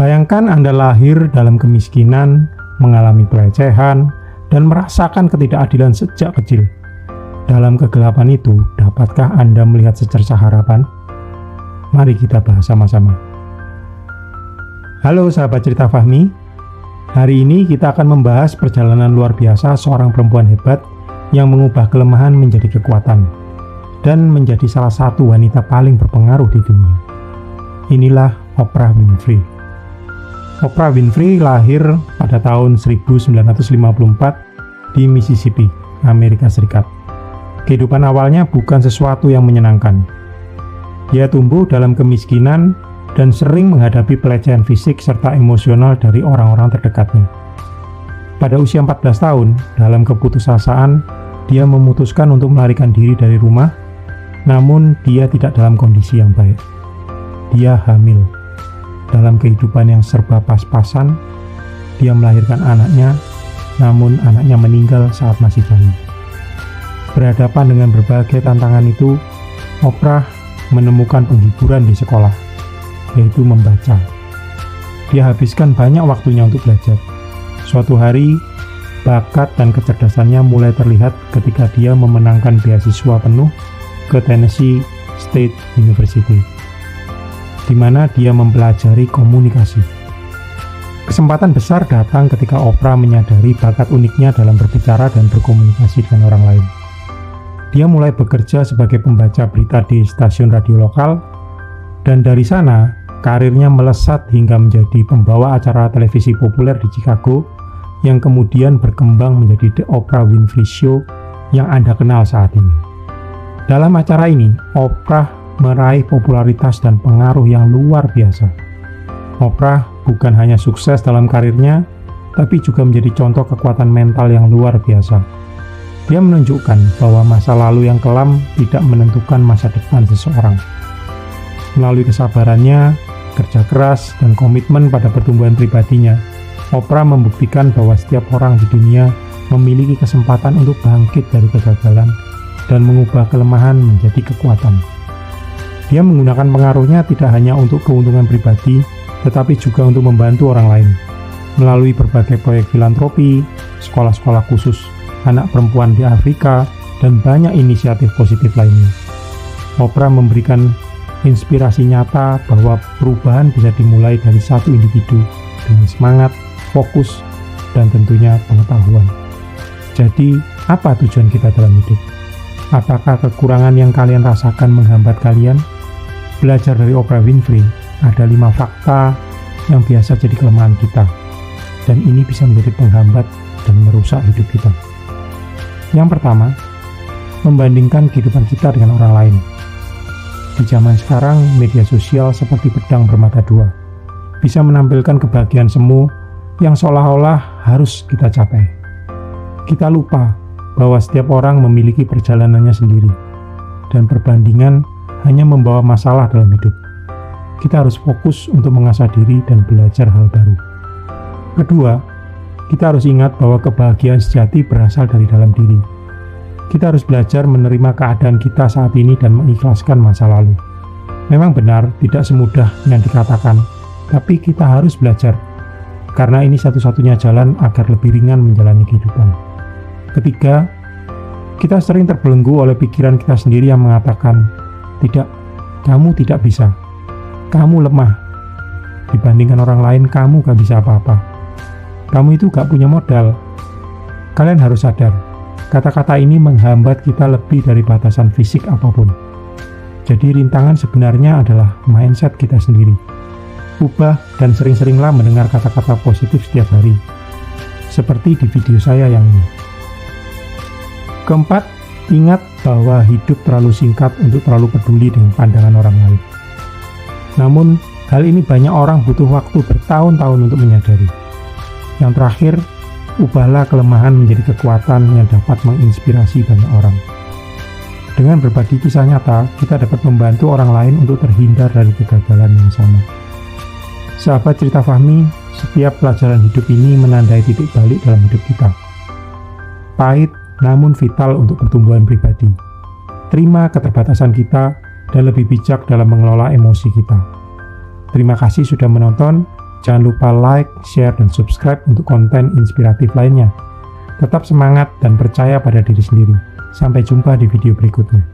Bayangkan Anda lahir dalam kemiskinan, mengalami pelecehan, dan merasakan ketidakadilan sejak kecil. Dalam kegelapan itu, dapatkah Anda melihat secercah harapan? Mari kita bahas sama-sama. Halo sahabat cerita Fahmi, hari ini kita akan membahas perjalanan luar biasa seorang perempuan hebat yang mengubah kelemahan menjadi kekuatan dan menjadi salah satu wanita paling berpengaruh di dunia. Inilah Oprah Winfrey. Oprah Winfrey lahir pada tahun 1954 di Mississippi, Amerika Serikat. Kehidupan awalnya bukan sesuatu yang menyenangkan. Dia tumbuh dalam kemiskinan dan sering menghadapi pelecehan fisik serta emosional dari orang-orang terdekatnya. Pada usia 14 tahun, dalam keputusasaan, dia memutuskan untuk melarikan diri dari rumah, namun dia tidak dalam kondisi yang baik. Dia hamil. Dalam kehidupan yang serba pas-pasan, dia melahirkan anaknya, namun anaknya meninggal saat masih bayi. Berhadapan dengan berbagai tantangan itu, Oprah menemukan penghiburan di sekolah, yaitu membaca. Dia habiskan banyak waktunya untuk belajar. Suatu hari, bakat dan kecerdasannya mulai terlihat ketika dia memenangkan beasiswa penuh ke Tennessee State University, di mana dia mempelajari komunikasi. Kesempatan besar datang ketika Oprah menyadari bakat uniknya dalam berbicara dan berkomunikasi dengan orang lain. Dia mulai bekerja sebagai pembaca berita di stasiun radio lokal, dan dari sana karirnya melesat hingga menjadi pembawa acara televisi populer di Chicago yang kemudian berkembang menjadi The Oprah Winfrey Show yang Anda kenal saat ini. Dalam acara ini, Oprah meraih popularitas dan pengaruh yang luar biasa. Oprah bukan hanya sukses dalam karirnya, tapi juga menjadi contoh kekuatan mental yang luar biasa. Dia menunjukkan bahwa masa lalu yang kelam tidak menentukan masa depan seseorang. Melalui kesabarannya, kerja keras, dan komitmen pada pertumbuhan pribadinya, Oprah membuktikan bahwa setiap orang di dunia memiliki kesempatan untuk bangkit dari kegagalan dan mengubah kelemahan menjadi kekuatan. Dia menggunakan pengaruhnya tidak hanya untuk keuntungan pribadi, tetapi juga untuk membantu orang lain. Melalui berbagai proyek filantropi, sekolah-sekolah khusus anak perempuan di Afrika, dan banyak inisiatif positif lainnya. Oprah memberikan inspirasi nyata bahwa perubahan bisa dimulai dari satu individu dengan semangat, fokus, dan tentunya pengetahuan. Jadi, apa tujuan kita dalam hidup? Apakah kekurangan yang kalian rasakan menghambat kalian? Belajar dari Oprah Winfrey, ada 5 fakta yang biasa jadi kelemahan kita, dan ini bisa menjadi penghambat dan merusak hidup kita. Yang pertama, membandingkan kehidupan kita dengan orang lain. Di zaman sekarang, media sosial seperti pedang bermata dua, bisa menampilkan kebahagiaan semu yang seolah-olah harus kita capai. Kita lupa bahwa setiap orang memiliki perjalanannya sendiri, dan perbandingan hanya membawa masalah dalam hidup. Kita harus fokus untuk mengasah diri dan belajar hal baru. Kedua, kita harus ingat bahwa kebahagiaan sejati berasal dari dalam diri. Kita harus belajar menerima keadaan kita saat ini dan mengikhlaskan masa lalu. Memang benar, tidak semudah yang dikatakan, tapi kita harus belajar, karena ini satu-satunya jalan agar lebih ringan menjalani kehidupan. Ketiga, kita sering terbelenggu oleh pikiran kita sendiri yang mengatakan, tidak, kamu tidak bisa. Kamu lemah. Dibandingkan orang lain, kamu gak bisa apa-apa. Kamu itu gak punya modal. Kalian harus sadar, kata-kata ini menghambat kita lebih dari batasan fisik apapun. Jadi rintangan sebenarnya adalah mindset kita sendiri. Ubah dan sering-seringlah mendengar kata-kata positif setiap hari. Seperti di video saya yang ini. Keempat, ingat bahwa hidup terlalu singkat untuk terlalu peduli dengan pandangan orang lain. Namun, hal ini banyak orang butuh waktu bertahun-tahun untuk menyadari. Yang terakhir, ubahlah kelemahan menjadi kekuatan yang dapat menginspirasi banyak orang. Dengan berbagi kisah nyata, kita dapat membantu orang lain untuk terhindar dari kegagalan yang sama. Sahabat cerita Fahmi, setiap pelajaran hidup ini menandai titik balik dalam hidup kita. Pahit, namun vital untuk pertumbuhan pribadi. Terima keterbatasan kita dan lebih bijak dalam mengelola emosi kita. Terima kasih sudah menonton. Jangan lupa like, share, dan subscribe untuk konten inspiratif lainnya. Tetap semangat dan percaya pada diri sendiri. Sampai jumpa di video berikutnya.